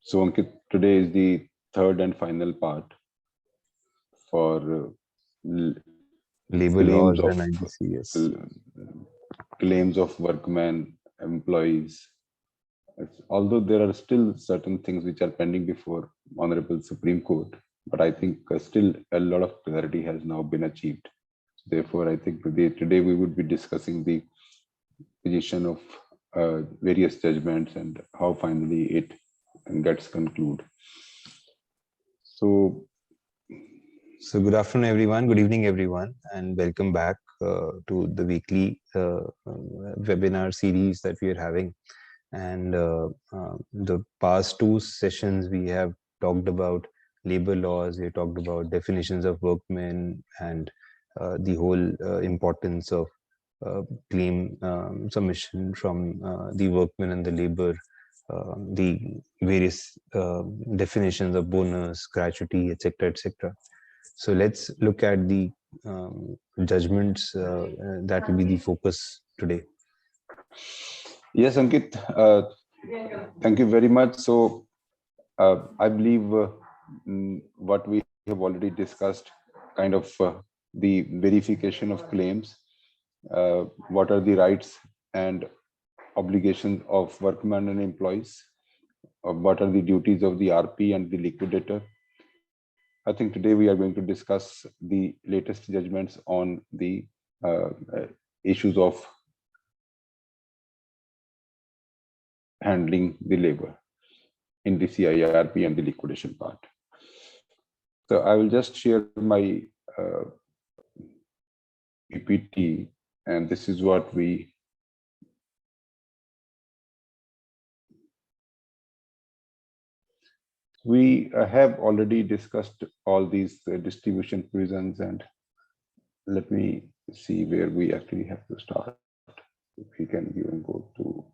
So Ankit, today is the third and final part for labor claims laws of and IBC, yes. claims of workmen, employees. Although there are still certain things which are pending before Honorable Supreme Court, but I think still a lot of clarity has now been achieved. Therefore, I think today we would be discussing the position of various judgments and how finally it gets concluded. So good afternoon, everyone. Good evening, everyone, and welcome back to the weekly webinar series that we are having. And the past two sessions, we have talked about labor laws, we talked about definitions of workmen and the whole importance of claim submission from the workmen and the labor, the various definitions of bonus, gratuity, etc., etc. So let's look at the judgments that will be the focus today. yes, Ankit, thank you very much. So I believe what we have already discussed, kind of the verification of claims, what are the rights and obligations of workmen and employees, what are the duties of the RP and the liquidator. I think today we are going to discuss the latest judgments on the issues of handling the labor in the CIRP and the liquidation part. So I will just share my PPT, and this is what we have already discussed all these distribution provisions, and let me see where we actually have to start. If we can even go to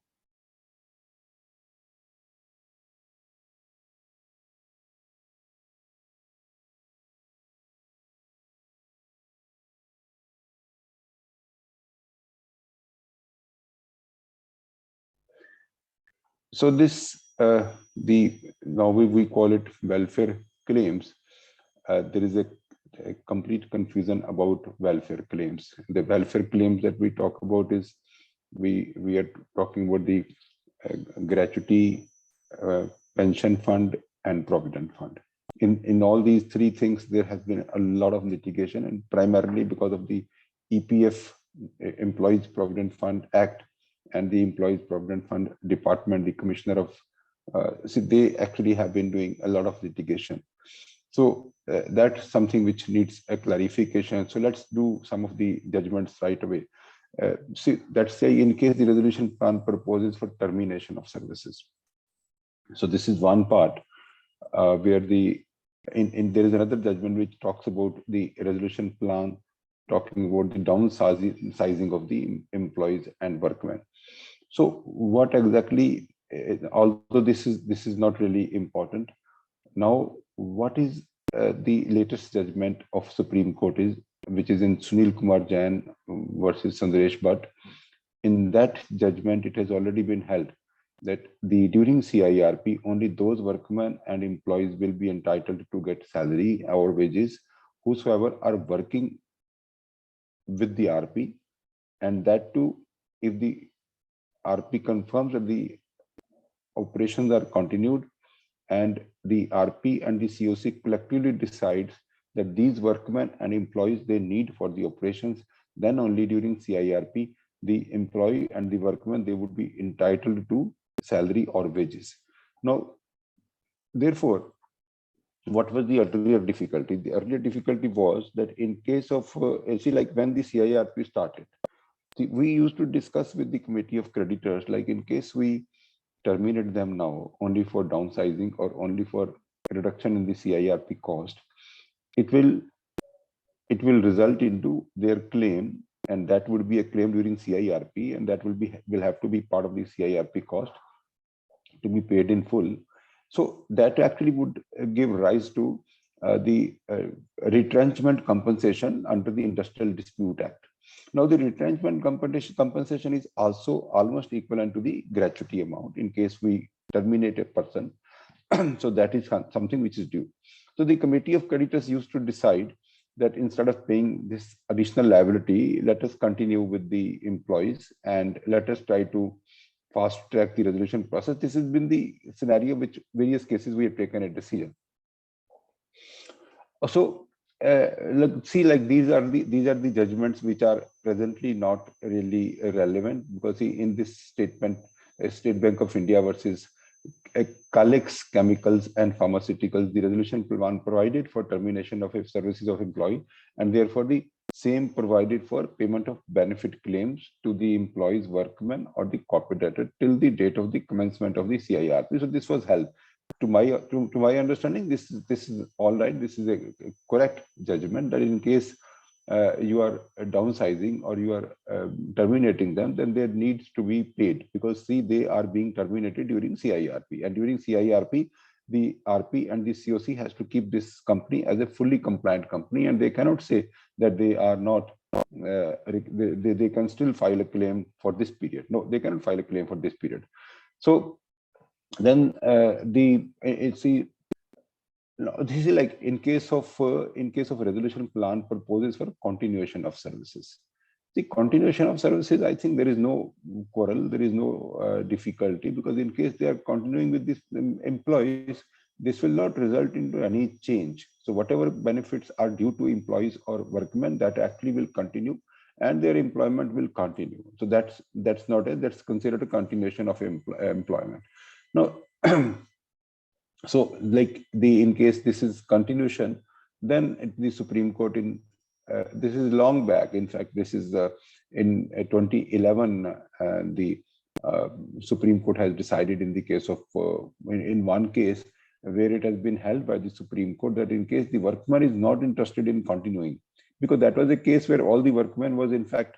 so this now we call it welfare claims. There is a complete confusion about welfare claims. The welfare claims that we talk about is we are talking about the gratuity, pension fund, and provident fund. In all these three things, there has been a lot of litigation, and primarily because of the EPF, Employees Provident Fund Act, and the Employees Provident Fund Department, the Commissioner of, they actually have been doing a lot of litigation. So that's something which needs a clarification. So let's do some of the judgments right away. Let's say in case the resolution plan proposes for termination of services. So this is one part where there is another judgment which talks about the resolution plan, talking about the downsizing of the employees and workmen. So what exactly, although this is not really important. Now, what is the latest judgment of Supreme Court is, which is in Sunil Kumar Jain versus Sandesh Bhatt. In that judgment, it has already been held that during CIRP, only those workmen and employees will be entitled to get salary or wages whosoever are working with the RP, and that too, if the RP confirms that the operations are continued and the RP and the COC collectively decides that these workmen and employees they need for the operations, then only during CIRP, the employee and the workmen, they would be entitled to salary or wages. Now, therefore, what was the earlier difficulty? The earlier difficulty was that in case of, like when the CIRP started, we used to discuss with the committee of creditors, like in case we terminate them now only for downsizing or only for reduction in the CIRP cost, it will result into their claim, and that would be a claim during CIRP, and that will have to be part of the CIRP cost to be paid in full. So that actually would give rise to the retrenchment compensation under the Industrial Dispute Act. Now, the retrenchment compensation is also almost equivalent to the gratuity amount in case we terminate a person So that is something which is due. So the committee of creditors used to decide that instead of paying this additional liability, let us continue with the employees and let us try to fast track the resolution process. This has been the scenario which various cases we have taken a decision. So see, like these are the judgments which are presently not really relevant, because see, in this statement, State Bank of India versus Calix Chemicals and Pharmaceuticals, the resolution plan provided for termination of services of employee, and therefore the same provided for payment of benefit claims to the employee's workman or the corporate debtor till the date of the commencement of the CIRP. So this was held. To my understanding, this is all right. This is a correct judgment that in case you are downsizing or you are terminating them, then there needs to be paid, because see, they are being terminated during CIRP, and during CIRP the RP and the COC has to keep this company as a fully compliant company, and they cannot say that they are not they can still file a claim for this period. No, they cannot file a claim for this period. So then see, this is like in case of resolution plan proposes for continuation of services. The continuation of services, I think there is no quarrel, there is no difficulty, because in case they are continuing with these employees, this will not result into any change. So whatever benefits are due to employees or workmen, that actually will continue, and their employment will continue. So that's considered a continuation of employment. Now, so like in case this is continuation, then the Supreme Court this is long back. In fact, this is in 2011, the Supreme Court has decided in the case of in one case where it has been held by the Supreme Court that in case the workman is not interested in continuing, because that was a case where all the workmen was in fact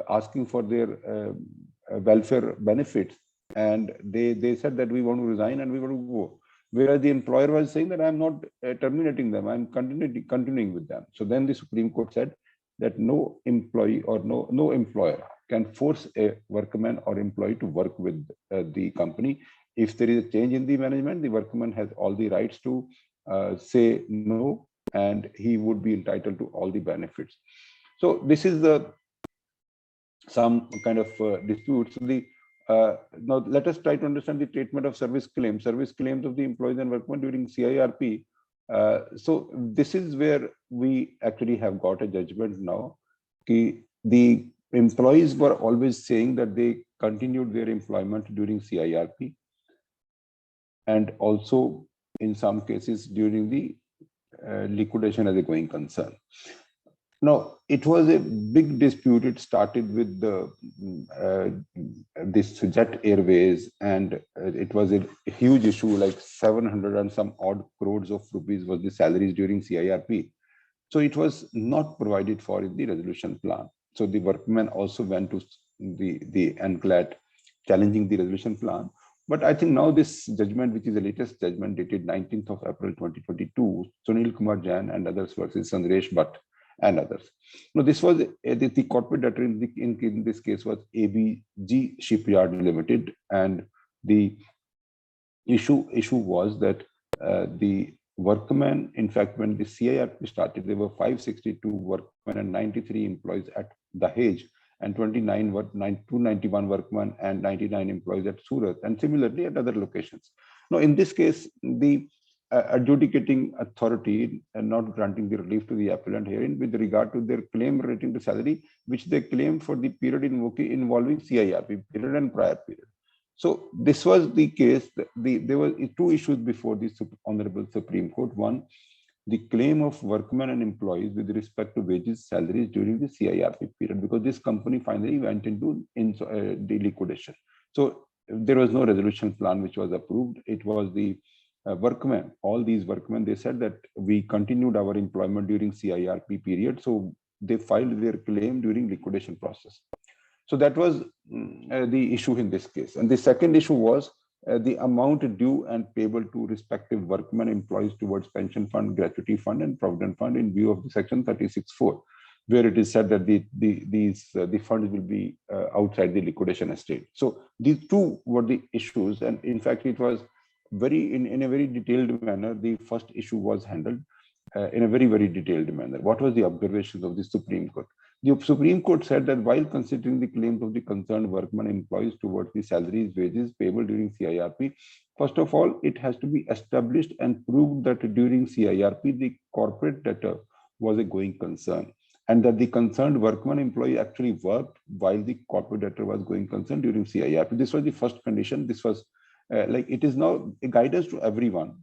asking for their welfare benefits, and they said that we want to resign and we want to go, whereas the employer was saying that I'm not terminating them, I'm continuing with them. So then the Supreme Court said that no employee or no employer can force a workman or employee to work with the company. If there is a change in the management, the workman has all the rights to say no, and he would be entitled to all the benefits. So this is some kind of disputes. Now let us try to understand the treatment of service claims of the employees and workmen during CIRP. So this is where we actually have got a judgment now. The employees were always saying that they continued their employment during CIRP, and also in some cases during the liquidation as a going concern. Now, it was a big dispute. It started with this Jet Airways, and it was a huge issue, like 700 and some odd crores of rupees was the salaries during CIRP. So it was not provided for in the resolution plan. So the workmen also went to the NCLAT challenging the resolution plan. But I think now this judgment, which is the latest judgment dated 19th of April 2022, Sunil Kumar Jain and others versus Sandesh Bhatt and others. Now, this was the corporate debtor in this case was ABG Shipyard Limited, and the issue was that the workmen, in fact, when the CIRP started, there were 562 workmen and 93 employees at Dahej, and 291 workmen and 99 employees at Surat, and similarly at other locations. Now, in this case, the adjudicating authority and not granting the relief to the appellant herein with regard to their claim relating to salary, which they claimed for the period involving CIRP period and prior period. So this was the case. There were two issues before the Honorable Supreme Court. One, the claim of workmen and employees with respect to wages, salaries during the CIRP period, because this company finally went into the liquidation. So there was no resolution plan which was approved. It was the workmen, all these workmen, they said that we continued our employment during CIRP period. So they filed their claim during liquidation process. So that was the issue in this case. And the second issue was the amount due and payable to respective workmen employees towards pension fund, gratuity fund, and provident fund in view of the section 36(4), where it is said that the funds will be outside the liquidation estate. So these two were the issues, and in fact, it was in a very detailed manner, the first issue was handled in a very detailed manner. What was the observations of the Supreme Court? The Supreme Court said that while considering the claims of the concerned workman employees towards the salaries, wages payable during CIRP, first of all, it has to be established and proved that during CIRP, the corporate debtor was a going concern, and that the concerned workman employee actually worked while the corporate debtor was going concern during CIRP. This was the first condition. This was it is now a guidance to everyone.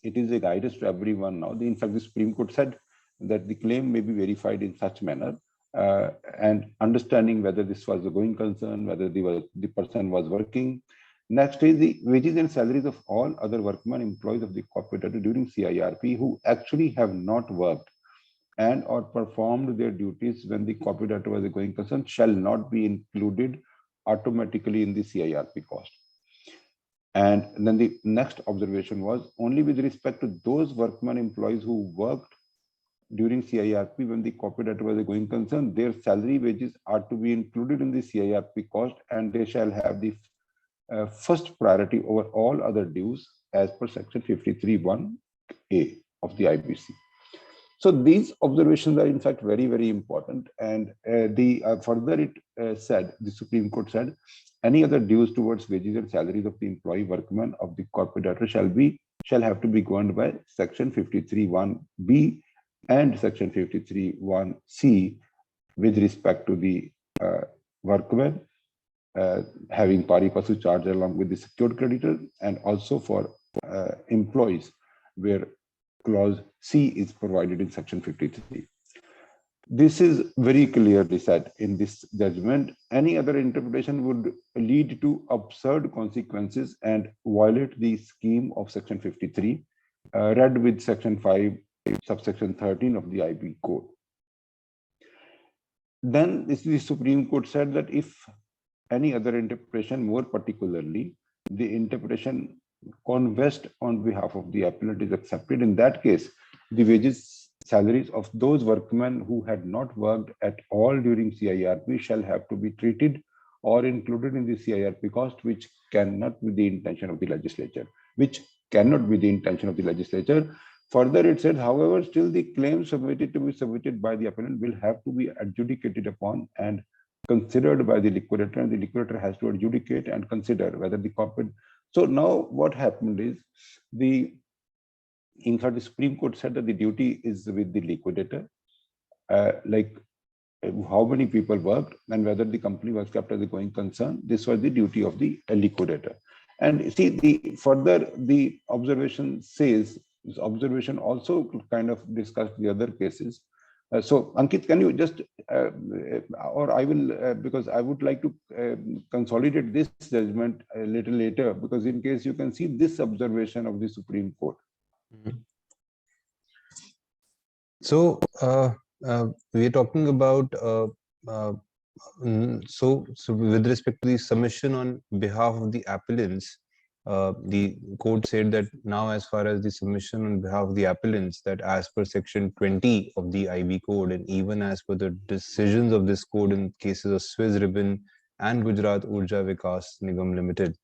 It is a guidance to everyone now. In fact, the Supreme Court said that the claim may be verified in such manner, and understanding whether this was a going concern, whether the person was working. Next is the wages and salaries of all other workmen employees of the corporate debtor during CIRP who actually have not worked and or performed their duties when the corporate debtor was a going concern shall not be included automatically in the CIRP cost. And then the next observation was only with respect to those workmen employees who worked during CIRP when the corporate debtor was a going concern, their salary wages are to be included in the CIRP cost, and they shall have the first priority over all other dues as per section 53(1)(a) of the IBC. So these observations are in fact very important, and further it said, the Supreme Court said, any other dues towards wages and salaries of the employee workman of the corporate debtor shall have to be governed by section 53(1)(b) and section 53(1)(c) with respect to the workman having pari passu charge along with the secured creditor, and also for employees where clause C is provided in section 53. This is very clearly said in this judgment. Any other interpretation would lead to absurd consequences and violate the scheme of section 53, read with section 5, subsection 13 of the IB code. Then the Supreme Court said that if any other interpretation, more particularly the interpretation conversed on behalf of the appellant, is accepted, in that case, the wages, salaries of those workmen who had not worked at all during CIRP shall have to be treated or included in the CIRP cost, which cannot be the intention of the legislature. Further, it said, however, still the claims submitted by the appellant will have to be adjudicated upon and considered by the liquidator, and the liquidator has to adjudicate and consider whether the corporate. So now what happened is, in fact, the Supreme Court said that the duty is with the liquidator, like how many people worked and whether the company was kept as a going concern. This was the duty of the liquidator. And see, the observation says, this observation also kind of discussed the other cases. So Ankit, can you just, or I will, because I would like to consolidate this judgment a little later, because in case you can see this observation of the Supreme Court. So we are talking about, so with respect to the submission on behalf of the appellants, the court said that now, as far as the submission on behalf of the appellants, that as per section 20 of the IB code, and even as per the decisions of this code in cases of Swiss Ribbon and Gujarat Urja Vikas Nigam Limited,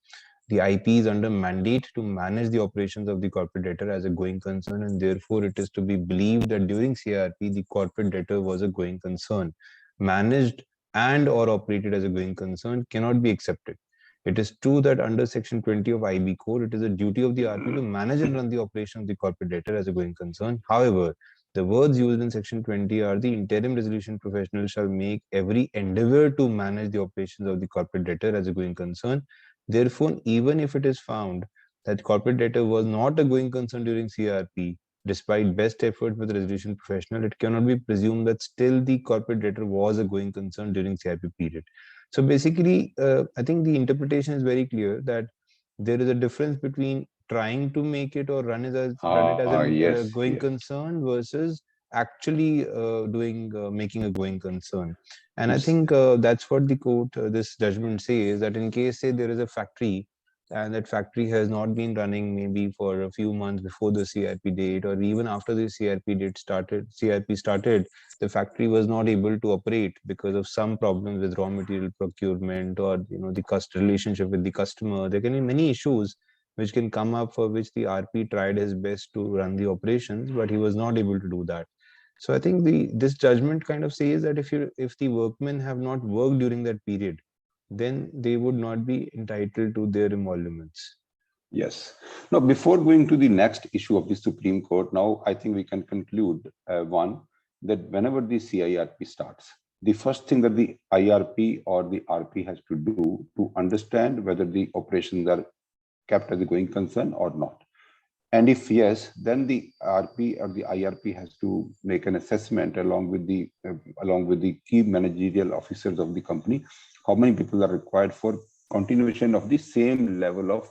the IP is under mandate to manage the operations of the corporate debtor as a going concern, and therefore it is to be believed that during CIRP, the corporate debtor was a going concern. Managed and or operated as a going concern cannot be accepted. It is true that under section 20 of IB code, it is a duty of the RP to manage and run the operation of the corporate debtor as a going concern. However, the words used in section 20 are the interim resolution professional shall make every endeavor to manage the operations of the corporate debtor as a going concern. Therefore, even if it is found that corporate debtor was not a going concern during CIRP, despite best effort with the resolution professional, it cannot be presumed that still the corporate debtor was a going concern during CIRP period. So basically, I think the interpretation is very clear that there is a difference between trying to make it or run it as a going concern versus actually making a going concern. And I think that's what the court, this judgment says, that in case, say, there is a factory and that factory has not been running maybe for a few months before the CIRP date, or even after the CIRP started, the factory was not able to operate because of some problems with raw material procurement, or the relationship with the customer. There can be many issues which can come up, for which the RP tried his best to run the operations, but he was not able to do that. So I think this judgment kind of says that if the workmen have not worked during that period, then they would not be entitled to their emoluments. Yes. Now, before going to the next issue of the Supreme Court, now I think we can conclude one, that whenever the CIRP starts, the first thing that the IRP or the RP has to do to understand whether the operations are kept as a going concern or not. And if yes, then the RP or the IRP has to make an assessment along with the key managerial officers of the company, how many people are required for continuation of the same level of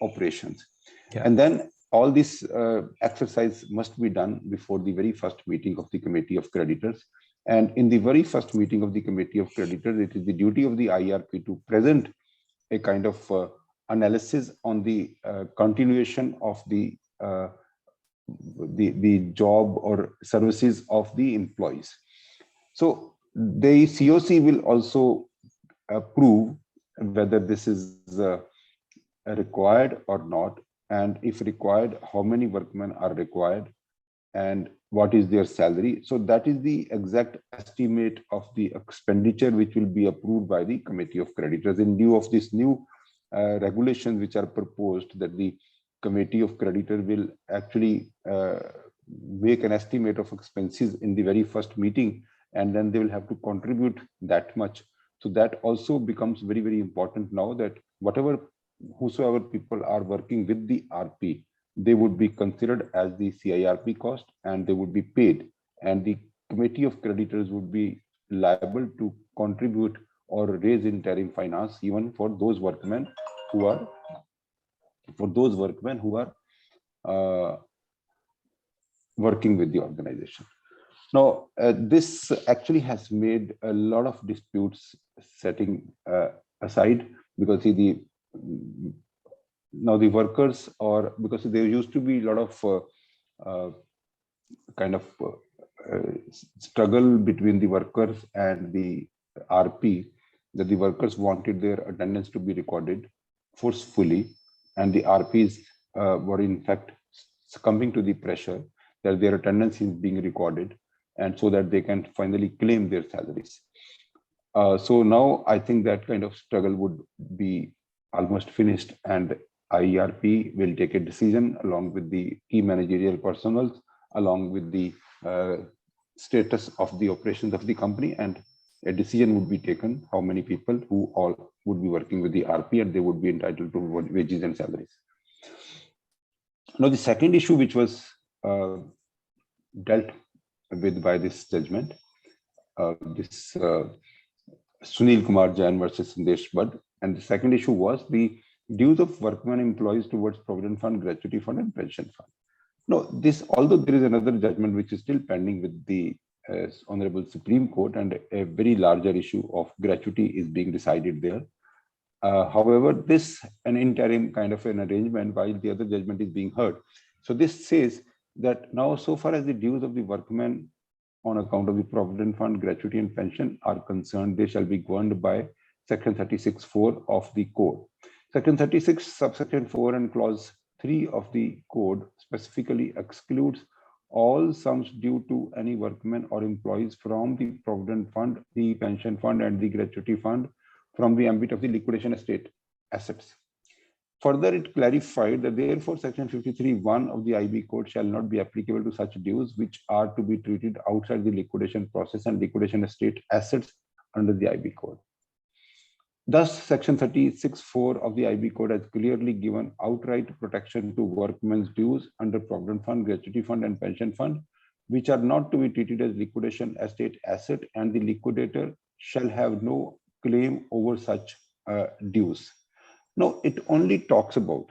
operations. Yeah. And then all this exercise must be done before the very first meeting of the Committee of Creditors. And in the very first meeting of the Committee of Creditors, it is the duty of the IRP to present a kind of analysis on the continuation of the job or services of the employees. So the COC will also prove whether this is required or not, and if required, how many workmen are required and what is their salary. So that is the exact estimate of the expenditure which will be approved by the Committee of Creditors in lieu of this new regulations which are proposed, that the Committee of Creditors will actually make an estimate of expenses in the very first meeting, and then they will have to contribute that much. So that also becomes very, very important now, that whosoever people are working with the RP, they would be considered as the CIRP cost and they would be paid, and the Committee of Creditors would be liable to contribute or raise interim finance even for those workmen who are working with the organization. Now, this actually has made a lot of disputes setting aside, because now the workers, or because there used to be a lot of struggle between the workers and the RP, that the workers wanted their attendance to be recorded forcefully, and the RPs were in fact succumbing to the pressure that their attendance is being recorded, and so that they can finally claim their salaries. So now I think that kind of struggle would be almost finished, and IRP will take a decision along with the key managerial personnel, along with the status of the operations of the company, and a decision would be taken how many people who all would be working with the RP and they would be entitled to wages and salaries. Now, the second issue which was dealt with by this judgment, Sunil Kumar Jain versus Sandesh Bud, and the second issue was the dues of workmen employees towards Provident Fund, Gratuity Fund, and Pension Fund. Now, although there is another judgment which is still pending with the Honorable Supreme Court, and a very larger issue of gratuity is being decided there. However, this an interim kind of an arrangement while the other judgment is being heard. So this says that now, so far as the dues of the workmen on account of the Provident Fund, Gratuity, and Pension are concerned, they shall be governed by Section 36(4) of the Code. Section 36, subsection 4 and clause 3 of the Code specifically excludes all sums due to any workmen or employees from the Provident Fund, the Pension Fund, and the Gratuity Fund from the ambit of the liquidation estate assets. Further, it clarified that therefore Section 53(1) of the IB Code shall not be applicable to such dues which are to be treated outside the liquidation process and liquidation estate assets under the IB Code. Thus, Section 36(4) of the IB Code has clearly given outright protection to workmen's dues under Provident Fund, Gratuity Fund, and Pension Fund, which are not to be treated as liquidation estate asset, and the liquidator shall have no claim over such dues. Now, it only talks about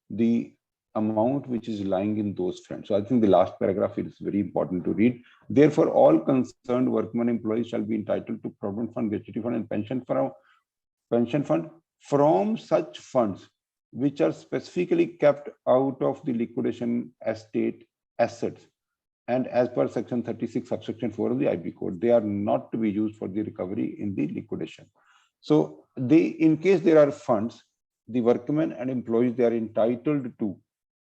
the amount which is lying in those funds. So I think the last paragraph is very important to read. Therefore, all concerned workmen employees shall be entitled to Provident Fund, Gratuity Fund, and Pension Fund from such funds which are specifically kept out of the liquidation estate assets. And as per Section 36, subsection 4 of the IB Code, they are not to be used for the recovery in the liquidation. So in case there are funds, the workmen and employees, they are entitled to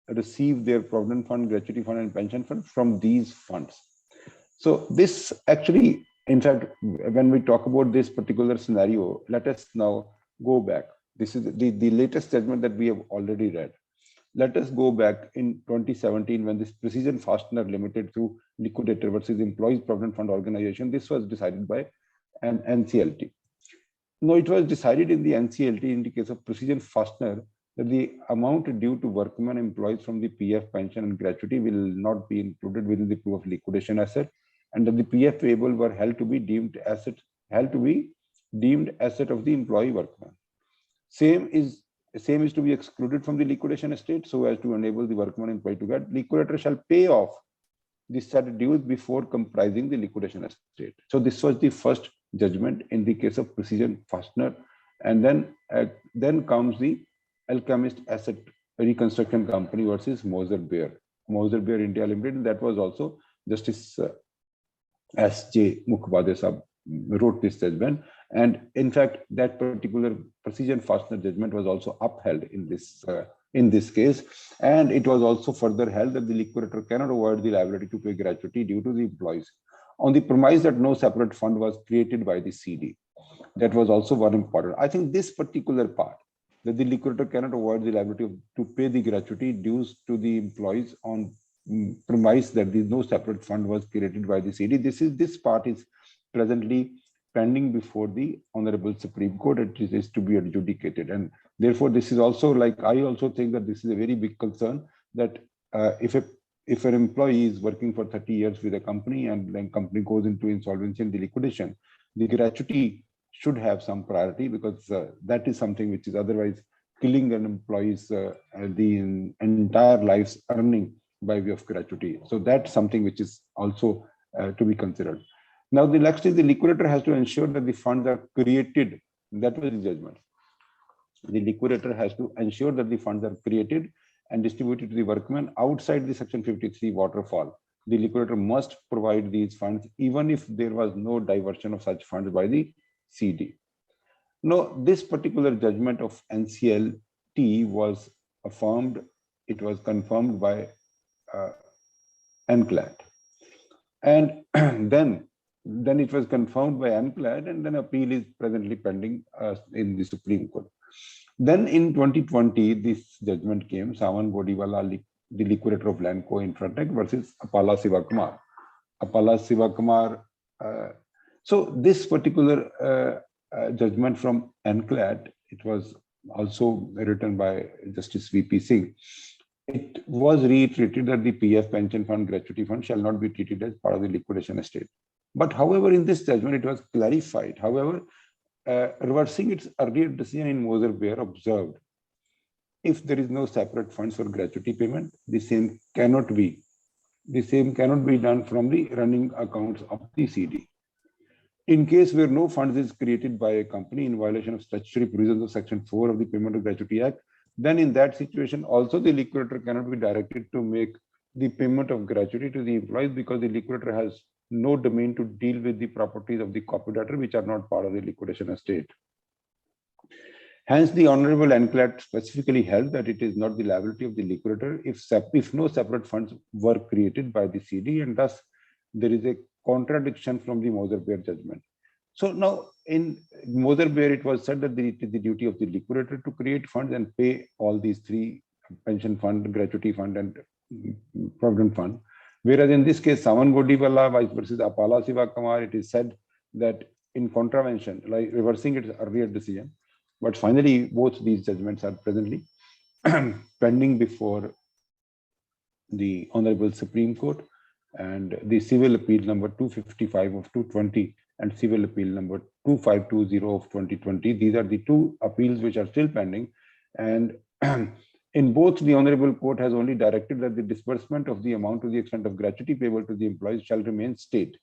receive their Provident Fund, Gratuity Fund, and Pension Fund from these funds. So this actually, in fact, when we talk about this particular scenario, let us now go back. This is the latest judgment that we have already read. Let us go back in 2017 when this Precision Fastener Limited through Liquidator versus Employees Provident Fund Organization, this was decided by an NCLT. No, it was decided in the NCLT in the case of Precision Fastener that the amount due to workmen employees from the PF pension and gratuity will not be included within the proof of liquidation asset, and that the PF payable were held to be deemed asset of the employee workman. Same is to be excluded from the liquidation estate so as to enable the workman employee to get liquidator shall pay off the said dues before comprising the liquidation estate. So this was the first judgment in the case of Precision Fastener, and then comes the Alchemist Asset Reconstruction Company versus Moser Bear India Limited. That was also Justice S.J. Mukhbade Sahab wrote this judgment, and in fact that particular Precision Fastener judgment was also upheld in this case, and it was also further held that the liquidator cannot avoid the liability to pay gratuity due to the employees on the premise that no separate fund was created by the CD. That was also one important. I think this particular part, that the liquidator cannot avoid the liability to pay the gratuity dues to the employees on premise that no separate fund was created by the CD. This part is presently pending before the Honorable Supreme Court. It is to be adjudicated, and therefore this is also, like, I also think that this is a very big concern, that if an employee is working for 30 years with a company and then company goes into insolvency and the liquidation, the gratuity should have some priority, because that is something which is otherwise killing an employee's the entire life's earning by way of gratuity. So that's something which is also to be considered. Now the next is the liquidator has to ensure that the funds are created. That was the judgment. The liquidator has to ensure that the funds are created and distributed to the workmen outside the Section 53 waterfall. The liquidator must provide these funds even if there was no diversion of such funds by the CD. Now, this particular judgment of NCLT was affirmed, it was confirmed by NCLAT. And then it was confirmed by NCLAT, and then appeal is presently pending in the Supreme Court. Then in 2020, this judgment came, Sawan Godiwala, the liquidator of Lanco Infratech versus Apala Sivakumar. So this particular judgment from NCLAT, it was also written by Justice V.P. Singh. It was reiterated that the PF pension fund, gratuity fund shall not be treated as part of the liquidation estate. But however, in this judgment, it was clarified. However, reversing its earlier decision in Moser Bear observed, if there is no separate funds for gratuity payment, the same cannot be done from the running accounts of the CD. In case where no funds is created by a company in violation of statutory provisions of Section 4 of the Payment of Gratuity Act, then in that situation also the liquidator cannot be directed to make the payment of gratuity to the employees, because the liquidator has no domain to deal with the properties of the copy-debtor which are not part of the liquidation estate. Hence, the Honorable NCLAT specifically held that it is not the liability of the liquidator if no separate funds were created by the CD, and thus there is a contradiction from the Moser Bear judgment. So now in Moser Bear, it was said that it is the duty of the liquidator to create funds and pay all these three: pension fund, gratuity fund, and provident fund. Whereas in this case, Saman Godiwala versus Apala Sivakumar, it is said that in contravention, like reversing its earlier decision. But finally, both these judgments are presently pending before the Honorable Supreme Court, and the civil appeal number 255 of 220 and civil appeal number 2520 of 2020. These are the two appeals which are still pending, and in both, the Honorable Court has only directed that the disbursement of the amount to the extent of gratuity payable to the employees shall remain stayed.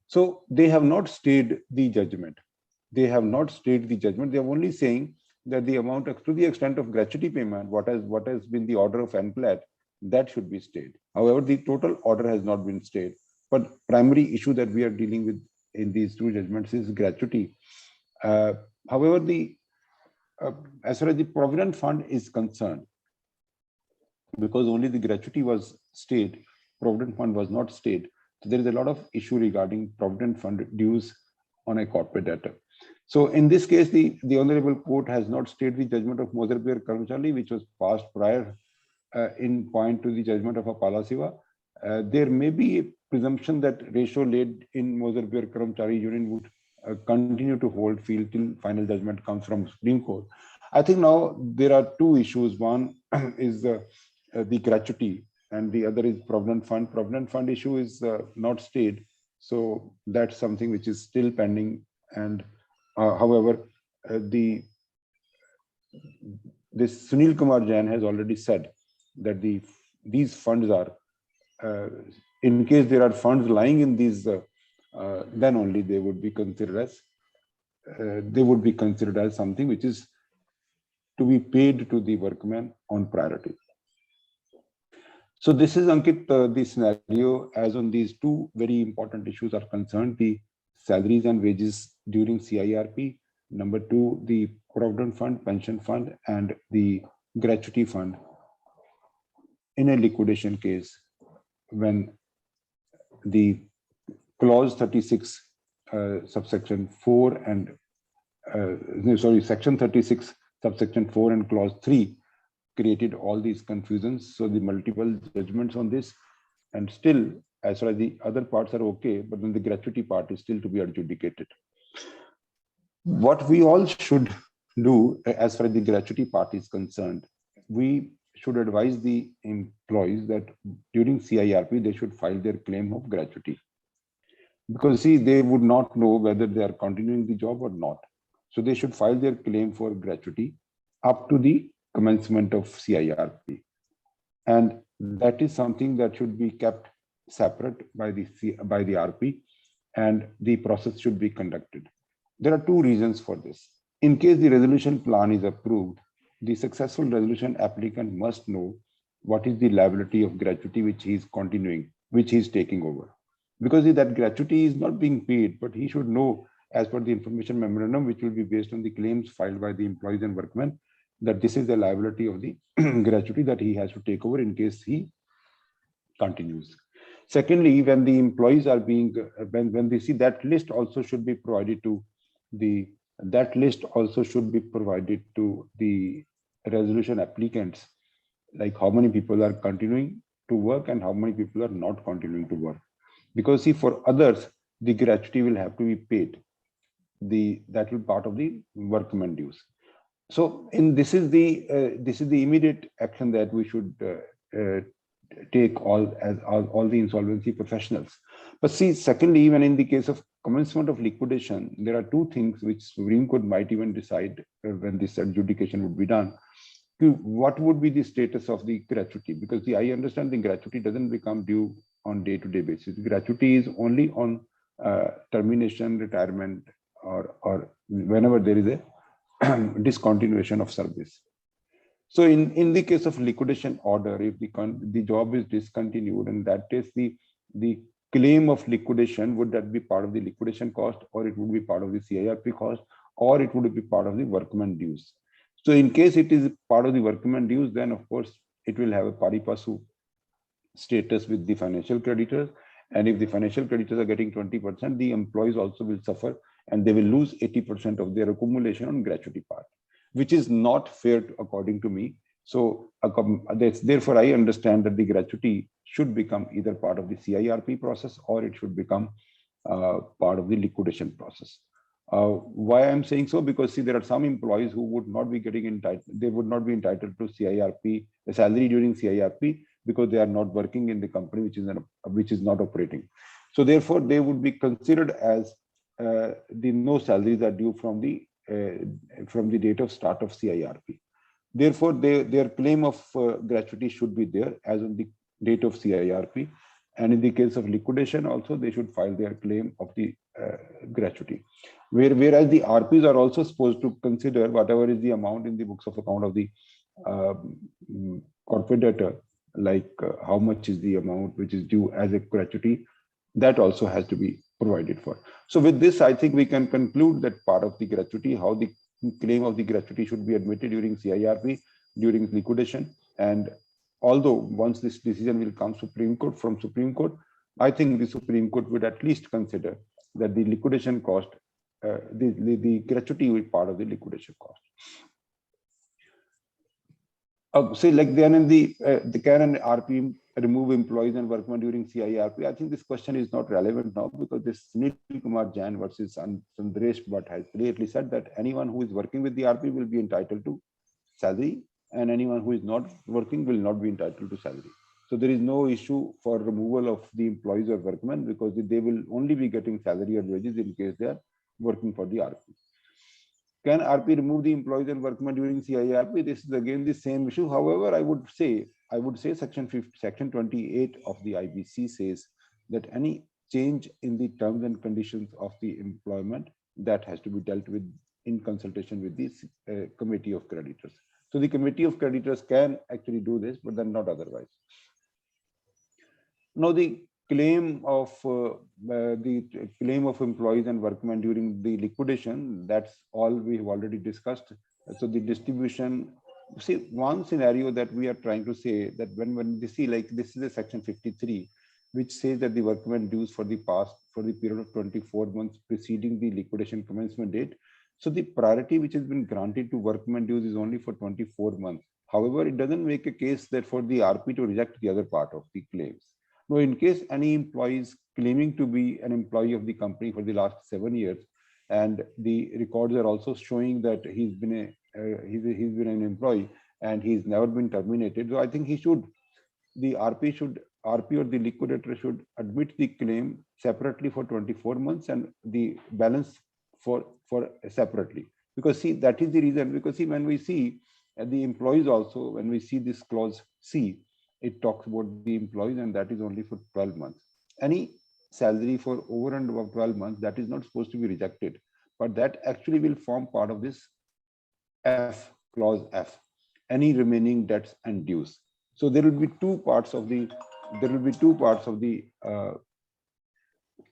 So they have not stayed the judgment. They have only saying that the amount to the extent of gratuity payment, what has been the order of NCLAT, that should be stayed. However, the total order has not been stayed. But primary issue that we are dealing with in these two judgments is gratuity. However, as far as the Provident Fund is concerned, because only the gratuity was stayed, Provident Fund was not stayed. So there is a lot of issue regarding Provident Fund dues on a corporate debtor. So in this case, the Honorable Court has not stayed the judgment of Moderator Karmachari, which was passed prior in point to the judgment of Apala Siva. There may be a presumption that ratio laid in Moderator Karmachari Union would continue to hold field till final judgment comes from Supreme Court. I think now there are two issues. One is the gratuity, and the other is Provident Fund. Provident Fund issue is not stayed, so that's something which is still pending. And however, this Sunil Kumar Jain has already said that these funds are, in case there are funds lying in these, then only they would be considered as something which is to be paid to the workman on priority. So this is, Ankit, the scenario as on these two very important issues are concerned: the salaries and wages during CIRP, number two, the Provident Fund, Pension Fund, and the Gratuity Fund in a liquidation case when the clause 36 subsection 4 and section 36 subsection 4 and clause 3 created all these confusions. So the multiple judgments on this, and still as far as the other parts are okay, but then the gratuity part is still to be adjudicated. What we all should do as far as the gratuity part is concerned, we should advise the employees that during CIRP they should file their claim of gratuity, because see, they would not know whether they are continuing the job or not. So they should file their claim for gratuity up to the commencement of CIRP, and that is something that should be kept separate by the RP, and the process should be conducted. There are two reasons for this. In case the resolution plan is approved, the successful resolution applicant must know what is the liability of gratuity which he is continuing, which he is taking over. Because that gratuity is not being paid, but he should know, as per the information memorandum, which will be based on the claims filed by the employees and workmen, that this is the liability of the gratuity that he has to take over in case he continues. Secondly, when the employees are being, when they see that list also should be provided to the resolution applicants, like how many people are continuing to work and how many people are not continuing to work. Because see, for others, the gratuity will have to be paid. That will be part of the workman dues. So this is the immediate action that we should take all the insolvency professionals. But see, secondly, even in the case of commencement of liquidation, there are two things which Supreme Court might even decide when this adjudication would be done. What would be the status of the gratuity? Because I understand the gratuity doesn't become due on day-to-day basis. Gratuity is only on termination, retirement, or whenever there is a discontinuation of service. So in the case of liquidation order, if the job is discontinued, and that is the claim of liquidation, would that be part of the liquidation cost, or it would be part of the CIRP cost, or it would be part of the workman dues? So in case it is part of the workman dues, then of course it will have a pari passu status with the financial creditors. And if the financial creditors are getting 20%, the employees also will suffer, and they will lose 80% of their accumulation on gratuity part, which is not fair according to me. So therefore, I understand that the gratuity should become either part of the CIRP process, or it should become part of the liquidation process. Why I'm saying so? Because see, there are some employees who would not be getting entitled. They would not be entitled to CIRP, the salary during CIRP, because they are not working in the company which is not operating. So therefore, they would be considered as the no salaries are due from the date of start of CIRP. Therefore, their claim of gratuity should be there as on the date of CIRP. And in the case of liquidation also, they should file their claim of the gratuity. Whereas the RPs are also supposed to consider whatever is the amount in the books of account of the corporate debtor, like how much is the amount which is due as a gratuity, that also has to be provided for. So with this, I think we can conclude that part of the gratuity, how the claim of the gratuity should be admitted during CIRP, during liquidation. And although once this decision will come from Supreme Court, I think the Supreme Court would at least consider that the liquidation cost, the gratuity will be part of the liquidation cost. Say like then in the can an RP remove employees and workmen during CIRP? I think this question is not relevant now, because this Sunil Kumar Jain versus Sandresh Bhatt has clearly said that anyone who is working with the RP will be entitled to salary, and anyone who is not working will not be entitled to salary. So there is no issue for removal of the employees or workmen, because they will only be getting salary or wages in case they are working for the RP. Can RP remove the employees and workmen during CIRP? This is again the same issue. However, I would say section 28 of the IBC says that any change in the terms and conditions of the employment, that has to be dealt with in consultation with the committee of creditors. So the committee of creditors can actually do this, but then not otherwise. Now the claim of employees and workmen during the liquidation, that's all we have already discussed. So the distribution, see, one scenario that we are trying to say that when we see, like, this is a section 53, which says that the workmen dues for the period of 24 months preceding the liquidation commencement date. So the priority which has been granted to workmen dues is only for 24 months. However, it doesn't make a case that for the RP to reject the other part of the claims. Now, in case any employee is claiming to be an employee of the company for the last 7 years, and the records are also showing that he's been an employee and he's never been terminated, so I think the RP or the liquidator should admit the claim separately for 24 months and the balance for separately. Because see, that is the reason, because see, when we see the employees also, when we see this clause C, it talks about the employees, and that is only for 12 months. Any salary for over and above 12 months, that is not supposed to be rejected, but that actually will form part of this clause F, any remaining debts and dues. So there will be two parts of the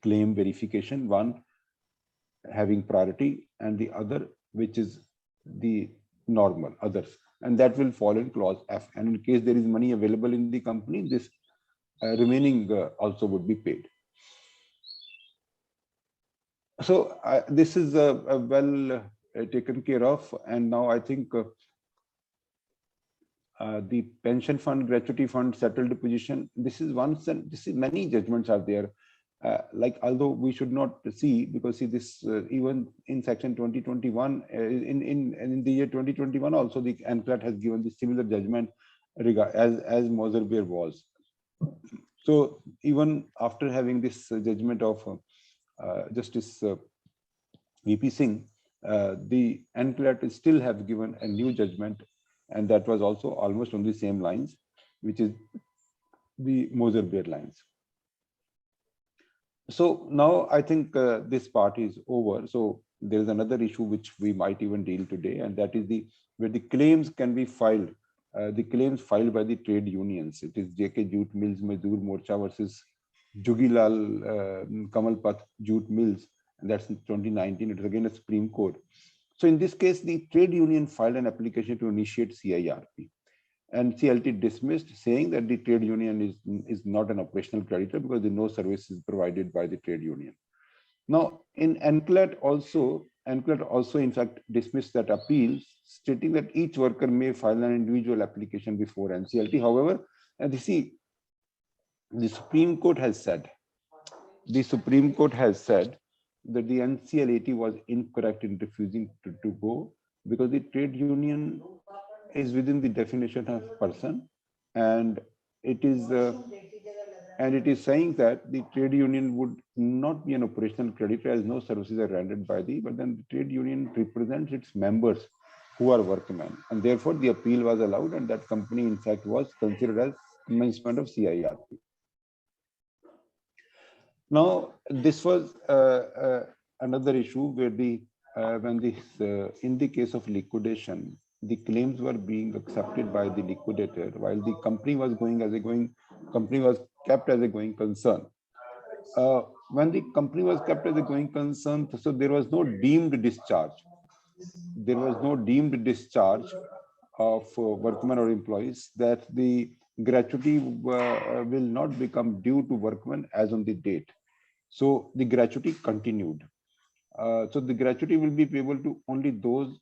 claim verification, one having priority and the other which is the normal others, and that will fall in clause F. And in case there is money available in the company, this remaining also would be paid. So this is well taken care of. And now I think the pension fund, gratuity fund, settled position, this is once, and this is many judgments are there. Like, although we should not see, because see this even in section 2021, in the year 2021 also, the Employees has given the similar judgment as Moderator was. So even after having this judgment of Justice VP Singh, the Employees still have given a new judgment, and that was also almost on the same lines, which is the Moderator lines. So now I think this part is over. So there is another issue which we might even deal today, and that is where the claims can be filed. The claims filed by the trade unions. It is JK Jute Mills Mazdoor Morcha versus Jugilal Kamalpath Jute Mills, and that's in 2019. It is again a Supreme Court. So in this case, the trade union filed an application to initiate CIRP. And CLT dismissed, saying that the trade union is not an operational creditor because no service is provided by the trade union. Now, in Ankit also in fact dismissed that appeal, stating that each worker may file an individual application before NCLT. However, and see, the Supreme Court has said that the NCLT was incorrect in refusing to go, because the trade union is within the definition of person, and it is saying that the trade union would not be an operational creditor as no services are rendered by but then the trade union represents its members who are workmen, and therefore the appeal was allowed, and that company in fact was considered as commencement of CIRP. Now this was another issue where in the case of liquidation, the claims were being accepted by the liquidator while the company was kept as a going concern. when the company was kept as a going concern, so there was no deemed discharge. There was no deemed discharge of workmen or employees, that the gratuity will not become due to workmen as on the date. So the gratuity continued. So the gratuity will be payable to only those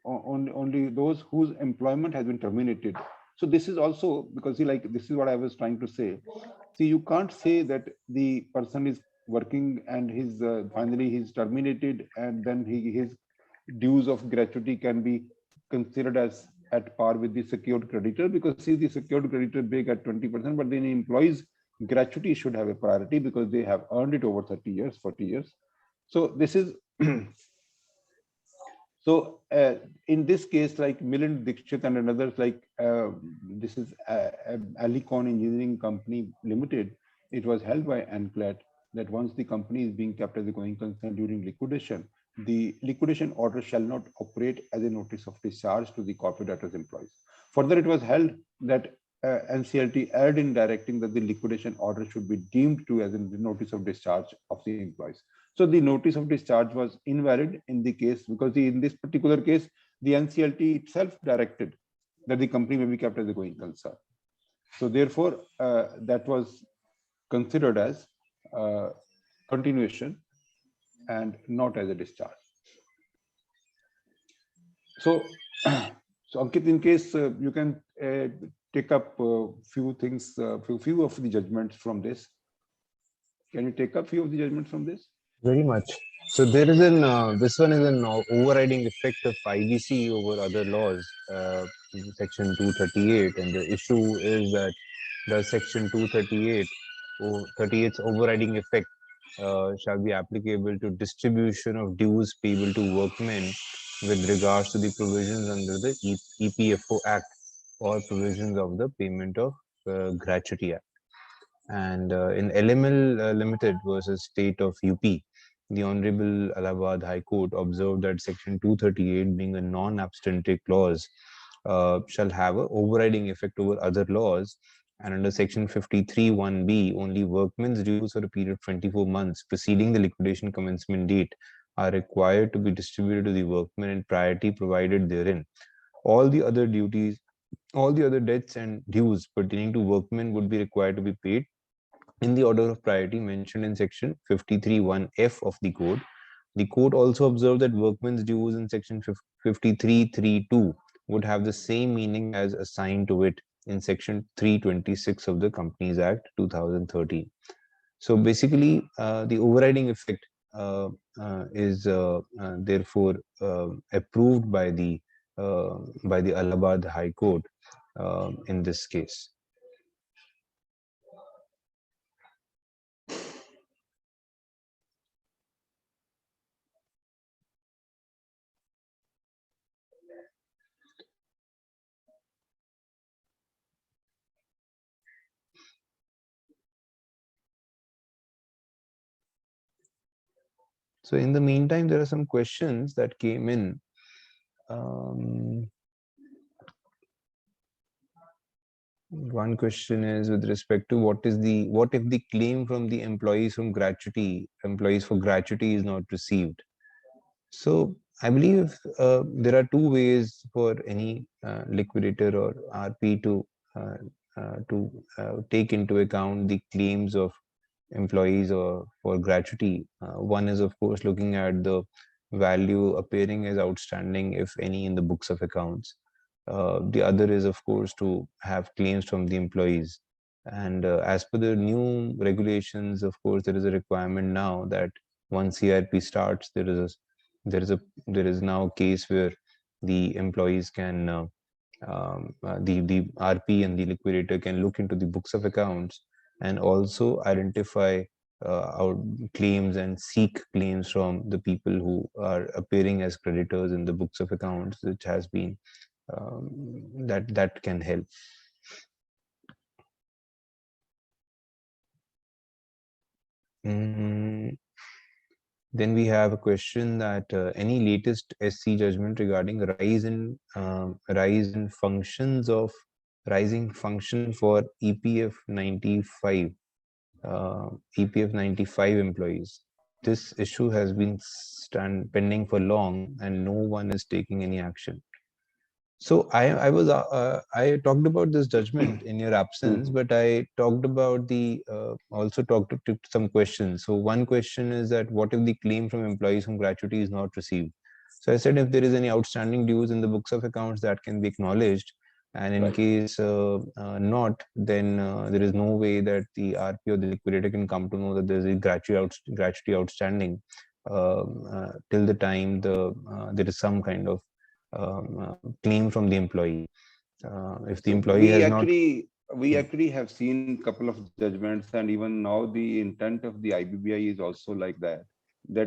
only those whose employment has been terminated. So this is also because, see, like, this is what I was trying to say. See, you can't say that the person is working and his finally he's terminated, and then his dues of gratuity can be considered as at par with the secured creditor, because, see, the secured creditor big at 20%, but then the employees gratuity should have a priority because they have earned it over 30 years, 40 years. So this is so in this case, like Milind Dixit and others, like this is Alicon Engineering Company Limited, it was held by ANCLAT that once the company is being kept as a going concern during liquidation, the liquidation order shall not operate as a notice of discharge to the corporate debtors' employees. Further, it was held that NCLT erred in directing that the liquidation order should be deemed to as a notice of discharge of the employees. So the notice of discharge was invalid in the case because in this particular case, the NCLT itself directed that the company may be kept as a going concern. So therefore, that was considered as continuation and not as a discharge. So, so Ankit, in case you can take up a few things, few of the judgments from this. Can you take up few of the judgments from this? Very much. So there is this one is an overriding effect of IVC over other laws, section 238, and the issue is that the section 238 or 38's overriding effect shall be applicable to distribution of dues payable to workmen with regards to the provisions under the EPFO Act or provisions of the Payment of Gratuity Act. And in LML Limited versus State of UP, the Honorable Allahabad High Court observed that Section 238, being a non-abstentive clause, shall have an overriding effect over other laws. And under Section 53(1)(b), only workmen's dues for a period of 24 months preceding the liquidation commencement date are required to be distributed to the workmen in priority provided therein. All the other duties, all the other debts and dues pertaining to workmen would be required to be paid in the order of priority mentioned in section 53(1)(f) of the code. The court also observed that workmen's dues in section 53(3)(2) would have the same meaning as assigned to it in section 326 of the Companies Act 2013. So basically, the overriding effect is therefore approved by the Allahabad High Court in this case. So in the meantime, there are some questions that came in. One question is with respect to what if the claim from the employees for gratuity is not received. So I believe there are two ways for any liquidator or RP to take into account the claims of employees or for gratuity. One is, of course, looking at the value appearing as outstanding, if any, in the books of accounts. The other is, of course, to have claims from the employees. And as per the new regulations, of course, there is a requirement now that once CRP starts, there is now a case where the employees can the RP and the liquidator can look into the books of accounts and also identify our claims and seek claims from the people who are appearing as creditors in the books of accounts, which has been that can help. Then we have a question that any latest SC judgment regarding rising functions for EPF 95. EPF 95 employees. This issue has been pending for long, and no one is taking any action. So I talked about this judgment in your absence, but I talked about also talked to some questions. So one question is that what if the claim from employees from gratuity is not received? So I said if there is any outstanding dues in the books of accounts that can be acknowledged, and in case not, then there is no way that the RP or the liquidator can come to know that there is a gratuity outstanding till the time there is some kind of claim from the employee. If the So employee has not, we actually have seen a couple of judgments, and even now the intent of the IBBI is also like that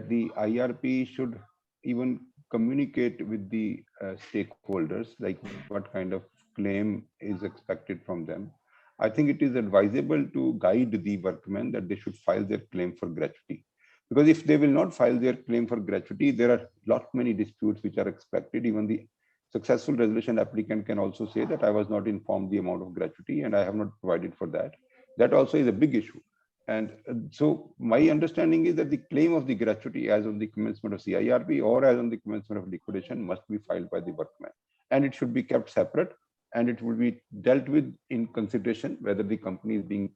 the IRP should even communicate with the stakeholders, like what kind of claim is expected from them. I think it is advisable to guide the workmen that they should file their claim for gratuity. Because if they will not file their claim for gratuity, there are lot many disputes which are expected. Even the successful resolution applicant can also say that I was not informed the amount of gratuity and I have not provided for that. That also is a big issue. And so my understanding is that the claim of the gratuity as on the commencement of CIRP or as on the commencement of liquidation must be filed by the workman. And it should be kept separate, and it will be dealt with in consideration whether the company is being,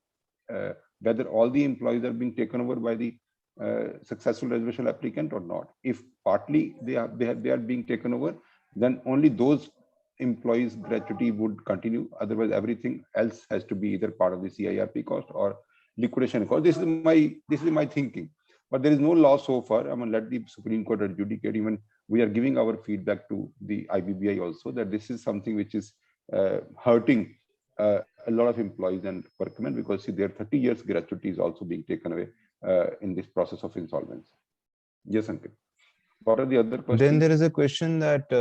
whether all the employees are being taken over by the successful resolution applicant or not. If partly they are being taken over, then only those employees gratuity would continue. Otherwise, everything else has to be either part of the CIRP cost or liquidation cost. This is my thinking. But there is no law so far. I mean, let the Supreme Court adjudicate. Even we are giving our feedback to the IBBI also that this is something which is hurting a lot of employees and workmen, because see, their 30 years gratuity is also being taken away in this process of insolvency. Yes, Ankit. What are the other questions? Then there is a question that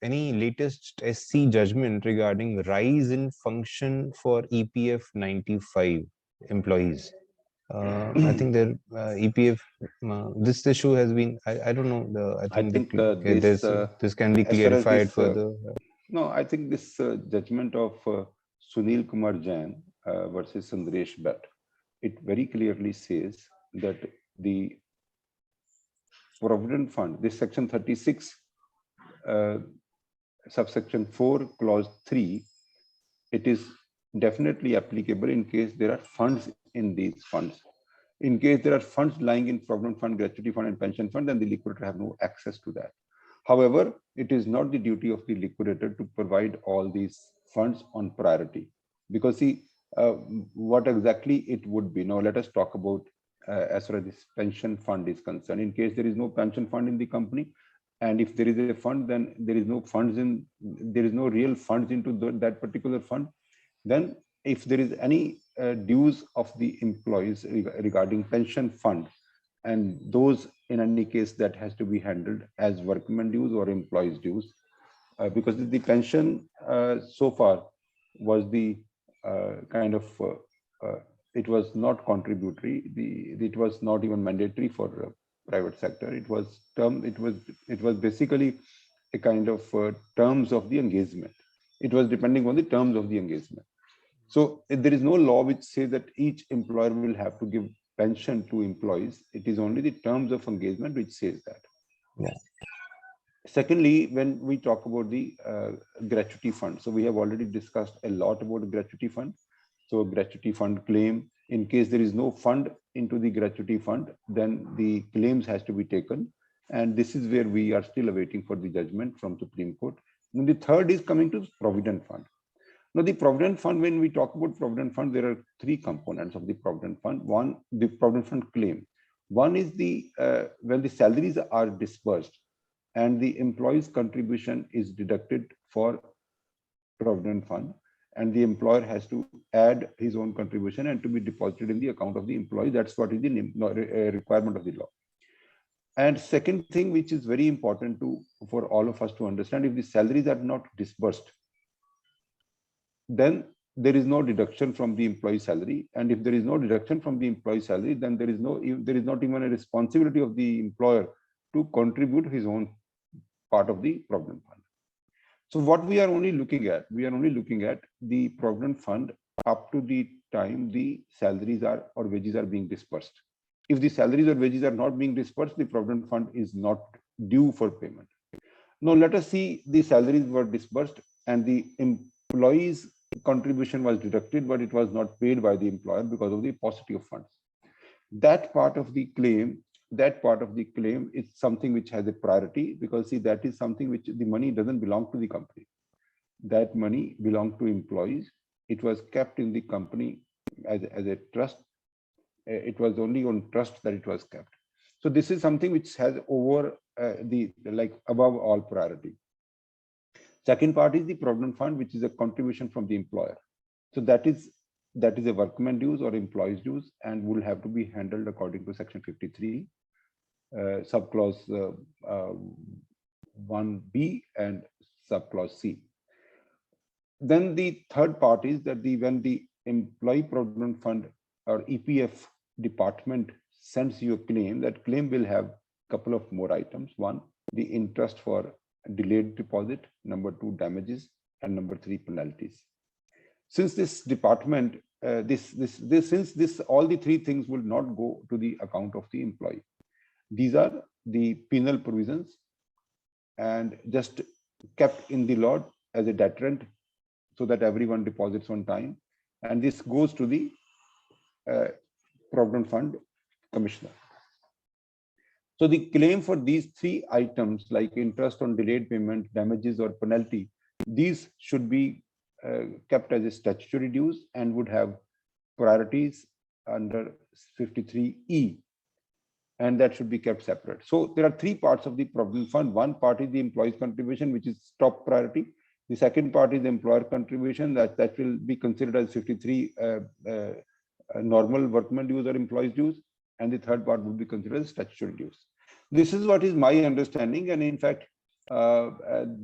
any latest SC judgment regarding rise in function for EPF 95 employees. I think the EPF, this issue has been, I don't know, I think this can be clarified further. No, I think this judgment of Sunil Kumar Jain versus Sandresh Bhatt, it very clearly says that the Provident Fund, this section 36, subsection 4, clause 3, it is definitely applicable in case there are funds in these funds. In case there are funds lying in Provident Fund, Gratuity Fund, and Pension Fund, then the liquidator have no access to that. However, it is not the duty of the liquidator to provide all these funds on priority, because see, what exactly it would be. Now, let us talk about as far as this pension fund is concerned. In case there is no pension fund in the company, and if there is a fund, then there is no funds in, there is no real funds into that particular fund. Then if there is any dues of the employees regarding pension fund, and those in any case that has to be handled as workman dues or employees dues, because the pension so far was the kind of it was not contributory. It was not even mandatory for private sector. It was it was basically a kind of terms of the engagement. It was depending on the terms of the engagement. So there is no law which says that each employer will have to give pension to employees. It is only the terms of engagement which says that. Yeah. Secondly, when we talk about the gratuity fund, so we have already discussed a lot about gratuity fund. So gratuity fund claim, in case there is no fund into the gratuity fund, then the claims has to be taken. And this is where we are still awaiting for the judgment from Supreme Court. And the third is coming to Provident Fund. Now, the Provident Fund, when we talk about Provident Fund, there are three components of the Provident Fund. One, the Provident Fund claim. One is the when the salaries are disbursed and the employee's contribution is deducted for Provident Fund, and the employer has to add his own contribution and to be deposited in the account of the employee. That's what is the requirement of the law. And second thing, which is very important for all of us to understand, if the salaries are not disbursed, then there is no deduction from the employee salary. And if there is no deduction from the employee salary, then there is not even a responsibility of the employer to contribute his own part of the Provident Fund. So what we are only looking at, the Provident Fund up to the time the salaries are or wages are being dispersed. If the salaries or wages are not being dispersed, the Provident Fund is not due for payment. Now let us see the salaries were disbursed and the employees contribution was deducted, but it was not paid by the employer because of the paucity of funds. That part of the claim, is something which has a priority, because see, that is something which the money doesn't belong to the company. That money belonged to employees. It was kept in the company as a trust. It was only on trust that it was kept. So this is something which has over above all priority. Second part is the Provident Fund, which is a contribution from the employer. So that is a workman dues or employees dues, and will have to be handled according to Section 53, subclause 1B and subclause C. Then the third part is that when the Employee Provident Fund or EPF department sends you a claim, that claim will have a couple of more items. One, the interest for delayed deposit. Number two, damages, and number three, penalties. Since this department, since all the three things will not go to the account of the employee. These are the penal provisions and just kept in the law as a deterrent so that everyone deposits on time. And this goes to the Provident Fund Commissioner. So the claim for these three items, like interest on delayed payment, damages, or penalty, these should be kept as a statutory dues and would have priorities under 53E, and that should be kept separate. So there are three parts of the Provident Fund. One part is the employee's contribution, which is top priority. The second part is the employer contribution, that will be considered as 53 normal workman dues or employees dues, and the third part would be considered as statutory dues. This is what is my understanding, and in fact,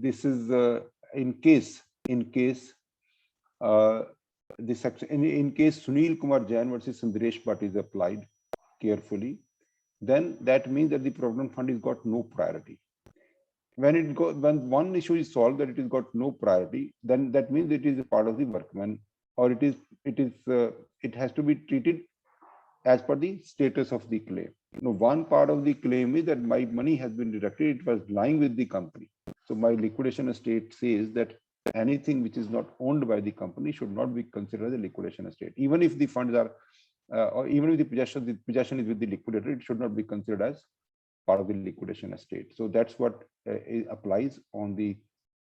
this is in case the section in case Sunil Kumar Jain versus Sundaresh Bhatt is applied carefully, then that means that the Provident Fund has got no priority. When one issue is solved that it has got no priority, then that means it is a part of the workman, or it has to be treated as per the status of the claim. Now, one part of the claim is that my money has been deducted, it was lying with the company. So my liquidation estate says that anything which is not owned by the company should not be considered as a liquidation estate. Even if the funds are, or even if the possession is with the liquidator, it should not be considered as part of the liquidation estate. So that's what applies on the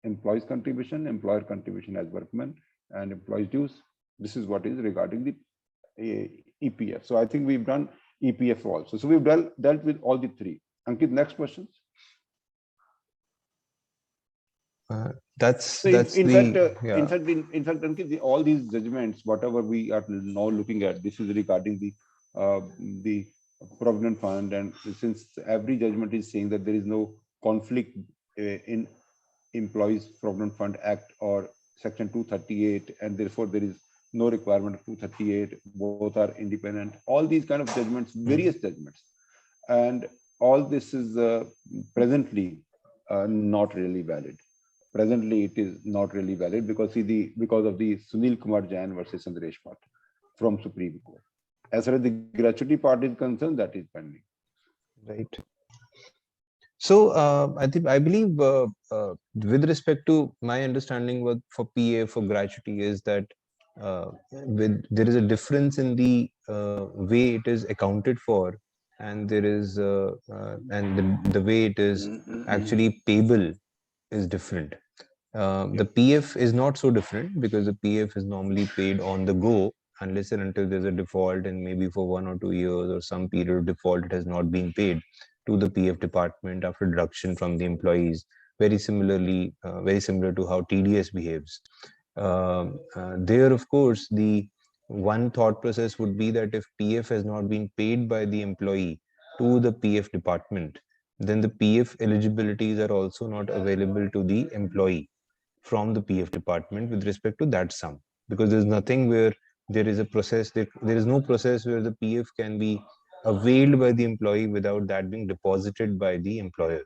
employee's contribution, employer contribution as workman, and employees dues. This is what is regarding the EPF. So I think we've done EPF also. So we've dealt with all the three. Ankit, next questions. In fact, Ankit, all these judgments, whatever we are now looking at, this is regarding the Provident Fund, and since every judgment is saying that there is no conflict in Employees Provident Fund Act or Section 238, and therefore there is no requirement of 238, both are independent, all these kind of judgments, various judgments, and all this is presently not really valid. Presently it is not really valid because of the Sunil Kumar Jain versus Sundaresh Bhatt from Supreme Court. As far as the gratuity part is concerned, that is pending. Right. So I believe with respect to my understanding for PA for gratuity is that there is a difference in the way it is accounted for, and there is the way it is actually payable is different. The PF is not so different because the PF is normally paid on the go unless and until there's a default, and maybe for 1 or 2 years or some period of default it has not been paid to the PF department after deduction from the employees. Very similar to how TDS behaves. There, of course, the one thought process would be that if PF has not been paid by the employee to the PF department, then the PF eligibilities are also not available to the employee from the PF department with respect to that sum, because there's nothing where there is a process, there is no process where the PF can be availed by the employee without that being deposited by the employer.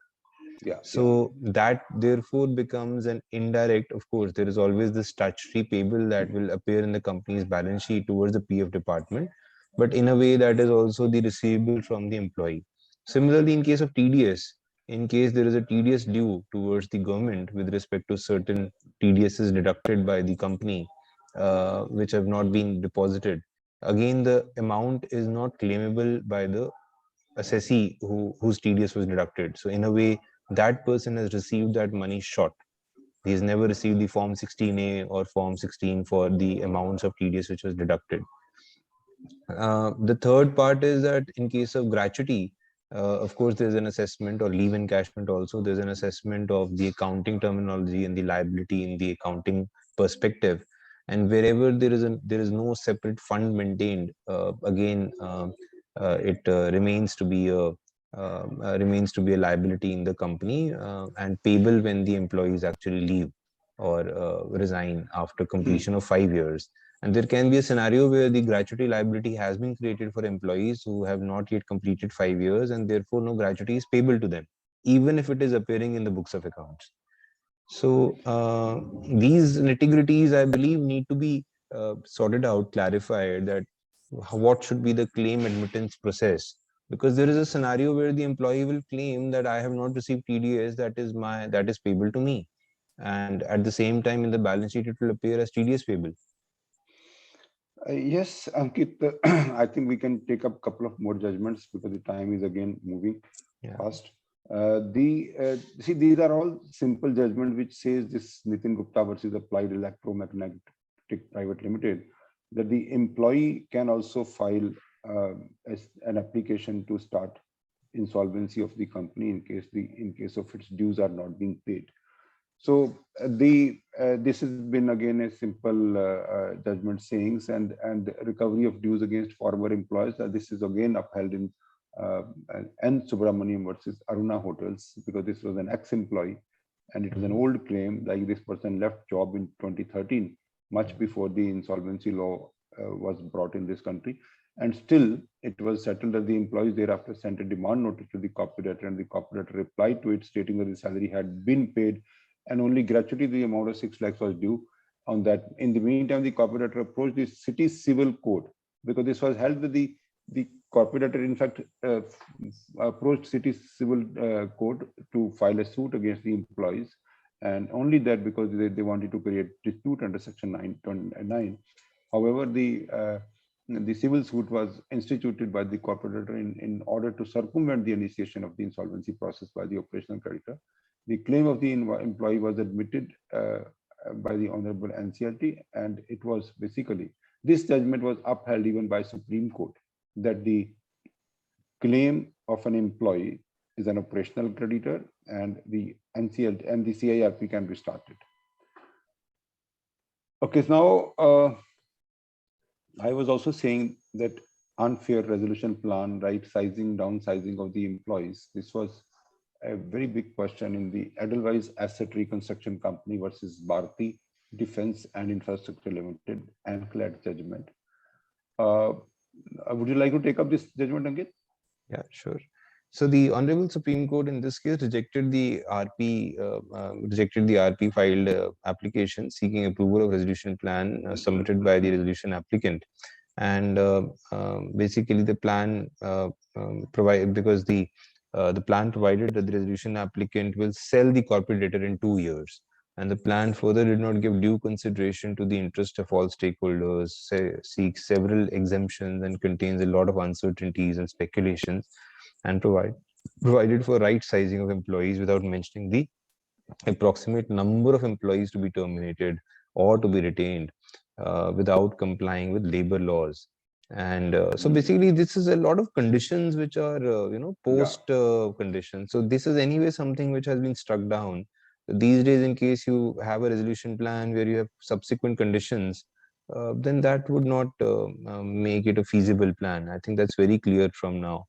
Yeah, yeah. So that therefore becomes an indirect, of course, there is always the statutory payable that will appear in the company's balance sheet towards the PF department, but in a way that is also the receivable from the employee. Similarly, in case of TDS, in case there is a TDS due towards the government with respect to certain TDSs deducted by the company, which have not been deposited, again, the amount is not claimable by the assessee whose TDS was deducted. So in a way, that person has received that money short. He has never received the Form 16A or Form 16 for the amounts of TDS which was deducted. The third part is that in case of gratuity, of course, there's an assessment, or leave encashment also. There's an assessment of the accounting terminology and the liability in the accounting perspective. And wherever there is no separate fund maintained, again, it remains to be a liability in the company, and payable when the employees actually leave or resign after completion of 5 years. And there can be a scenario where the gratuity liability has been created for employees who have not yet completed 5 years, and therefore no gratuity is payable to them, even if it is appearing in the books of accounts. So these nitty-gritties, I believe, need to be sorted out, clarified, that what should be the claim admittance process. Because there is a scenario where the employee will claim that I have not received TDS, that is payable to me, and at the same time in the balance sheet it will appear as TDS payable. Yes, Ankit, I think we can take up a couple of more judgments because the time is again moving Yeah. fast. See, these are all simple judgment which says this Nitin Gupta versus Applied Electromagnetic Private Limited, that the employee can also file as an application to start insolvency of the company in case of its dues are not being paid. So the this has been again a simple judgment sayings, and recovery of dues against former employees. This is again upheld in uh, N. Subramaniam versus Aruna Hotels, because this was an ex-employee and it was an old claim. Like, this person left job in 2013, much before the insolvency law was brought in this country, and still it was settled that the employees thereafter sent a demand notice to the copywriter, and the copywriter replied to it stating that the salary had been paid and only gratuity the amount of 6 lakhs was due on that. In the meantime, the copywriter approached the city civil court, because this was held that the copywriter in fact approached city civil court to file a suit against the employees, and only that because they wanted to create dispute under section 9. However, the civil suit was instituted by the copywriter in order to circumvent the initiation of the insolvency process by the operational creditor. The claim of the employee was admitted by the Honorable NCLT, and it was basically, this judgment was upheld even by Supreme Court, that the claim of an employee is an operational creditor, and the NCLT and the CIRP can be started. Okay, so now I was also saying that unfair resolution plan, right sizing, downsizing of the employees. This was a very big question in the Edelweiss Asset Reconstruction Company versus Bharti Defense and Infrastructure Limited ANCLAD judgment. Would you like to take up this judgment, Ankit? Yeah, sure. So the Honorable Supreme Court in this case rejected the RP filed application seeking approval of resolution plan submitted by the resolution applicant, and basically the plan provided, because the plan provided that the resolution applicant will sell the corporate debtor in 2 years, and the plan further did not give due consideration to the interest of all stakeholders, seeks several exemptions, and contains a lot of uncertainties and speculations, and provided for right sizing of employees without mentioning the approximate number of employees to be terminated or to be retained without complying with labor laws. And so basically this is a lot of conditions which are post conditions. So this is anyway something which has been struck down these days. In case you have a resolution plan where you have subsequent conditions, then that would not make it a feasible plan. I think that's very clear from now.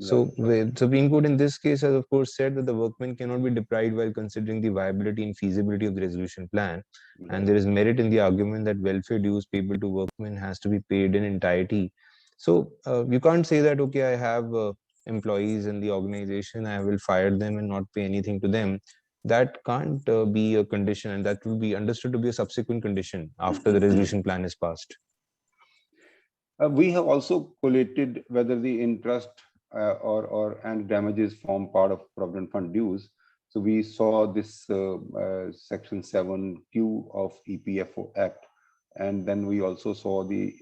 So the Supreme Court in this case has of course said that the workman cannot be deprived while considering the viability and feasibility of the resolution plan. And there is merit in the argument that welfare dues payable to workmen has to be paid in entirety. So you can't say that, okay, I have employees in the organization, I will fire them and not pay anything to them. That can't be a condition, and that will be understood to be a subsequent condition after the resolution plan is passed. We have also collated whether the interest or and damages form part of Provident Fund dues. So we saw this section 7Q of EPFO Act, and then we also saw the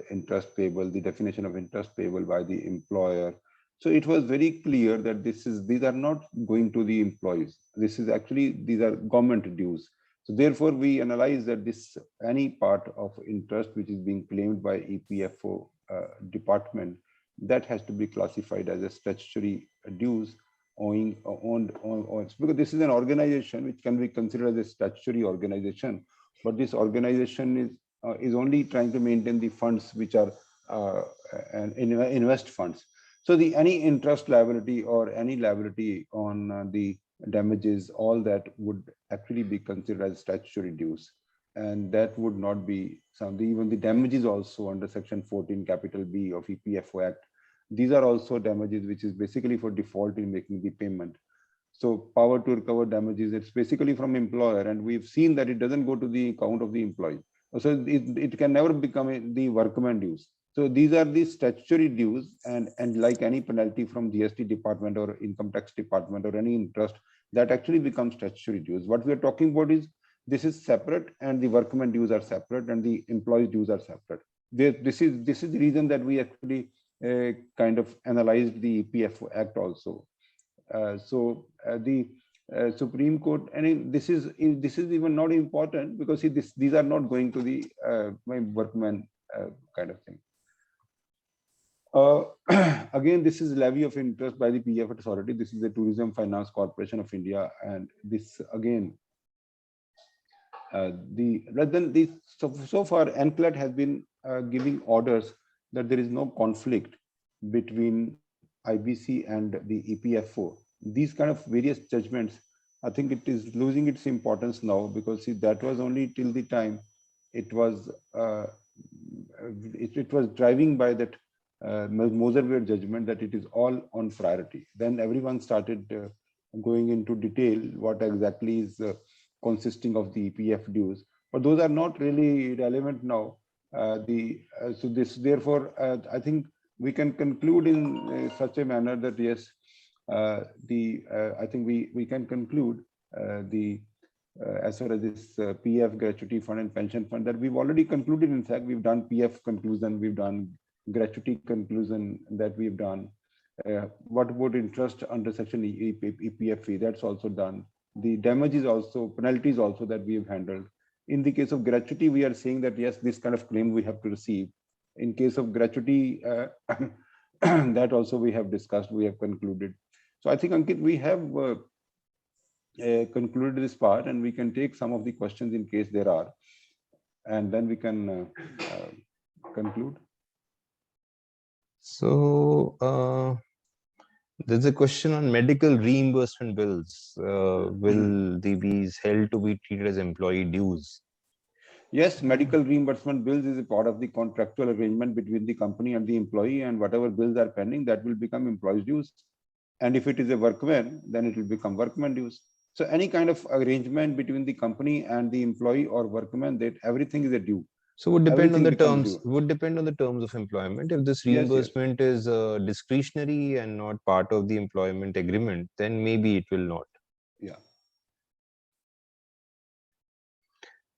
interest payable, the definition of interest payable by the employer. So it was very clear that these are not going to the employees. These are government dues. So therefore, we analyze that any part of interest which is being claimed by EPFO department, that has to be classified as a statutory dues owing on because this is an organization which can be considered as a statutory organization, but this organization is only trying to maintain the funds which are invest funds. So any interest liability or any liability on the damages, all that would actually be considered as statutory dues, and that would not be something. Even the damages also under section 14 capital B of EPFO Act, these are also damages which is basically for default in making the payment. So power to recover damages, it's basically from employer, and we've seen that it doesn't go to the account of the employee. So it can never become the workman dues. So these are the statutory dues, and like any penalty from GST department or income tax department or any interest, that actually becomes statutory dues. What we are talking about is this is separate, and the workman dues are separate, and the employee dues are separate. This is the reason that we actually kind of analyzed the EPFO Act also. The Supreme Court, and this is even not important because see, these are not going to the workman kind of thing. Again, this is levy of interest by the PF authority. This is the Tourism Finance Corporation of India, and this again, so far NCLAT has been giving orders that there is no conflict between IBC and the EPFO. These kind of various judgments, I think it is losing its importance now, because see, that was only till the time it was driving by that Moserware judgment that it is all on priority. Then everyone started going into detail what exactly is consisting of the EPF dues, but those are not really relevant now. Therefore, I think we can conclude in such a manner that yes, I think we can conclude as far as this PF gratuity fund and pension fund, that we've already concluded. In fact, we've done PF conclusion, we've done gratuity conclusion, that we've done. What about interest under section EPFE? That's also done. The damages also, penalties also, that we have handled. In the case of gratuity, we are saying that yes, this kind of claim we have to receive. In case of gratuity, that also we have discussed, we have concluded. So I think, Ankit, we have concluded this part, and we can take some of the questions in case there are, and then we can conclude. So there's a question on medical reimbursement bills. Will they be held to be treated as employee dues? Yes, medical reimbursement bills is a part of the contractual arrangement between the company and the employee, and whatever bills are pending, that will become employee's dues. And if it is a workman, then it will become workman dues. So any kind of arrangement between the company and the employee or workman, that everything is a due. So would depend on the terms. Would depend on the terms of employment. If this reimbursement is discretionary and not part of the employment agreement, then maybe it will not. Yeah.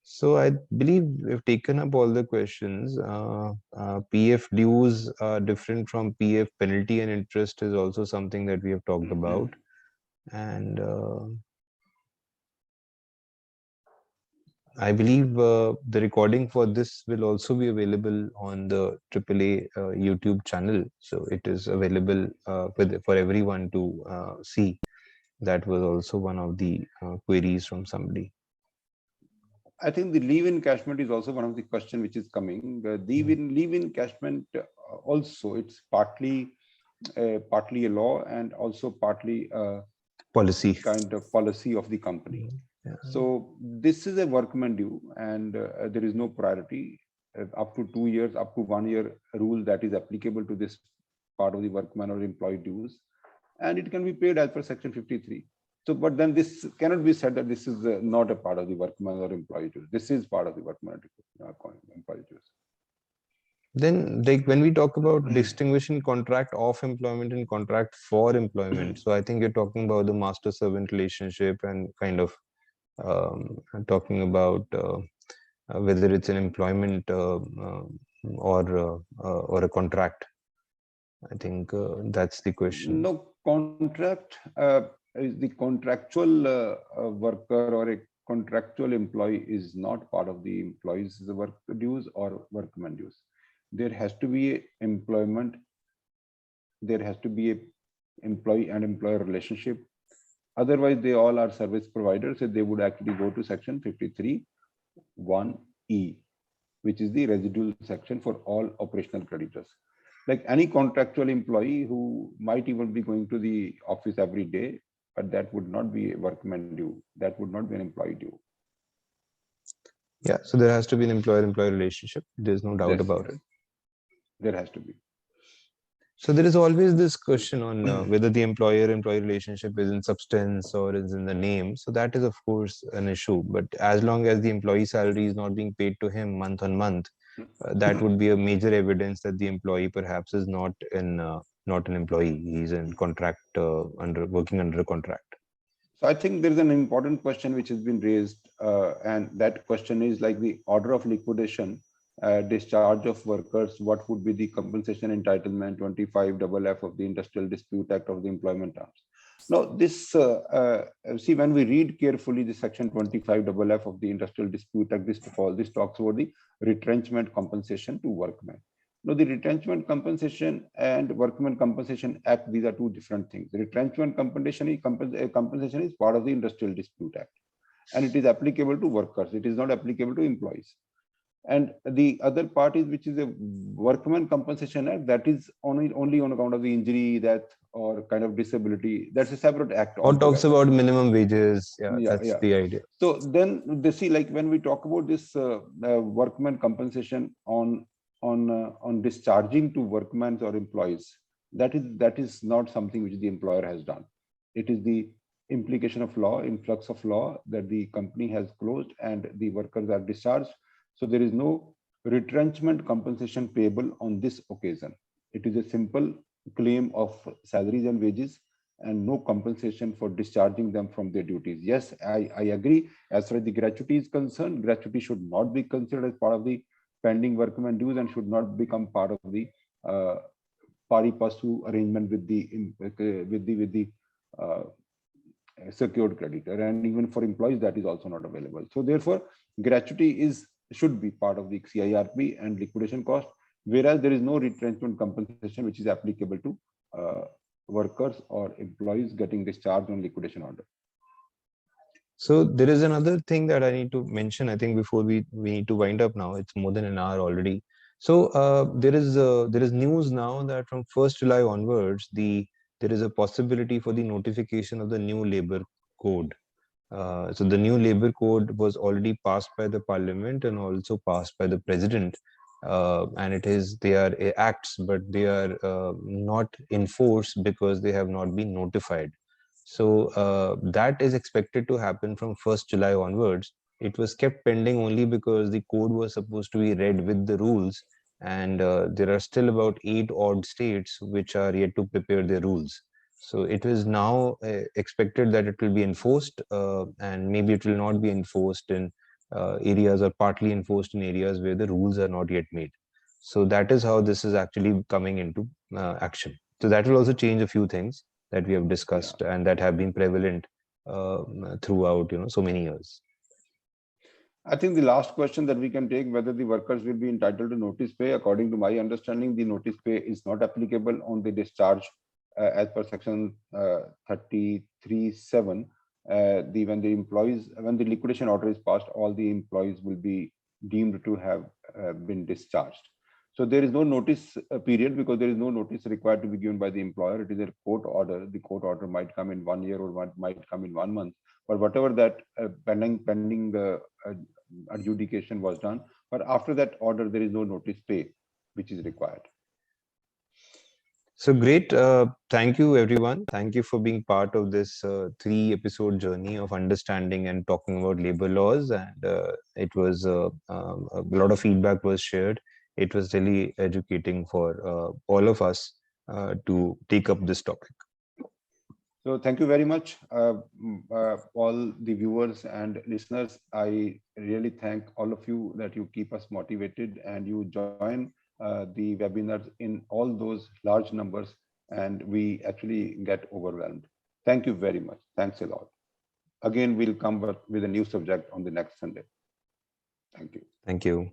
So I believe we've taken up all the questions. PF dues are different from PF penalty and interest is also something that we have talked about. And I believe the recording for this will also be available on the AAA YouTube channel. So it is available for everyone to see. That was also one of the queries from somebody. I think the leave-in encashment is also one of the questions which is coming. The leave-in encashment also, it's partly a law and also partly a policy, kind of policy of the company. Yeah. So this is a workman due, and there is no priority up to 2 years, up to 1 year rule that is applicable to this part of the workman or employee dues, and it can be paid as per section 53. So, but then this cannot be said that this is not a part of the workman or employee dues. This is part of the workman employee dues. Then, like when we talk about distinguishing contract of employment and contract for employment, so I think you're talking about the master-servant relationship and kind of talking about whether it's an employment or a contract. I think that's the question. No, contract is the contractual worker or a contractual employee is not part of the employee's work dues or workman dues. There has to be employment. There has to be a employee and employer relationship. Otherwise, they all are service providers. So they would actually go to section 53(1)(e), which is the residual section for all operational creditors. Like any contractual employee who might even be going to the office every day, but that would not be a workman due. That would not be an employee due. Yeah, so there has to be an employer-employee relationship. There's no doubt about it. There has to be. So there is always this question on whether the employer-employee relationship is in substance or is in the name. So that is, of course, an issue. But as long as the employee salary is not being paid to him month on month, that would be a major evidence that the employee perhaps is not an employee. He's in contract working under a contract. So I think there is an important question which has been raised, and that question is like the order of liquidation, discharge of workers. What would be the compensation entitlement 25FF of the Industrial Dispute Act of the Employment Terms? Now, this see, when we read carefully the section 25FF of the Industrial Dispute Act, this talks about the retrenchment compensation to workmen. Now, the Retrenchment Compensation and Workmen Compensation Act, these are two different things. The retrenchment compensation is part of the Industrial Dispute Act, and it is applicable to workers. It is not applicable to employees. And the other part is, which is a Workmen Compensation Act, that is only on account of the injury, death, or kind of disability. That's a separate act. Or talks about minimum wages. That's the idea. So then they see, like when we talk about this Workmen Compensation on discharging to workmen or employees, that is not something which the employer has done. It is the implication of law, influx of law, that the company has closed and the workers are discharged. So there is no retrenchment compensation payable on this occasion. It is a simple claim of salaries and wages and no compensation for discharging them from their duties. Yes, I agree. As far as the gratuity is concerned, gratuity should not be considered as part of the pending workman dues and should not become part of the pari passu arrangement with the secured creditor, and even for employees that is also not available. So therefore, gratuity should be part of the CIRP and liquidation cost, whereas there is no retrenchment compensation which is applicable to workers or employees getting discharged on liquidation order. So there is another thing that I need to mention, I think, before we need to wind up now. It's more than an hour already. So there is news now that from 1st July onwards, there is a possibility for the notification of the new labor code. So the new labor code was already passed by the parliament and also passed by the president. And they are acts, but they are not enforced because they have not been notified. So that is expected to happen from 1st July onwards. It was kept pending only because the code was supposed to be read with the rules, and there are still about 8 odd states which are yet to prepare their rules. So it is now expected that it will be enforced, and maybe it will not be enforced in areas, or partly enforced in areas where the rules are not yet made. So that is how this is actually coming into action. So that will also change a few things that we have discussed and that have been prevalent throughout so many years. I think the last question that we can take, whether the workers will be entitled to notice pay. According to my understanding, the notice pay is not applicable on the discharge as per section 33(7). When the liquidation order is passed, all the employees will be deemed to have been discharged. So there is no notice period, because there is no notice required to be given by the employer. It is a court order. The court order might come in 1 year or might come in 1 month. But whatever that pending adjudication was done, but after that order, there is no notice pay which is required. So great. Thank you, everyone. Thank you for being part of this 3-episode journey of understanding and talking about labor laws. And it was a lot of feedback was shared. It was really educating for all of us to take up this topic. So thank you very much, all the viewers and listeners. I really thank all of you that you keep us motivated and you join the webinars in all those large numbers, and we actually get overwhelmed. Thank you very much. Thanks a lot. Again, we'll come with a new subject on the next Sunday. Thank you. Thank you.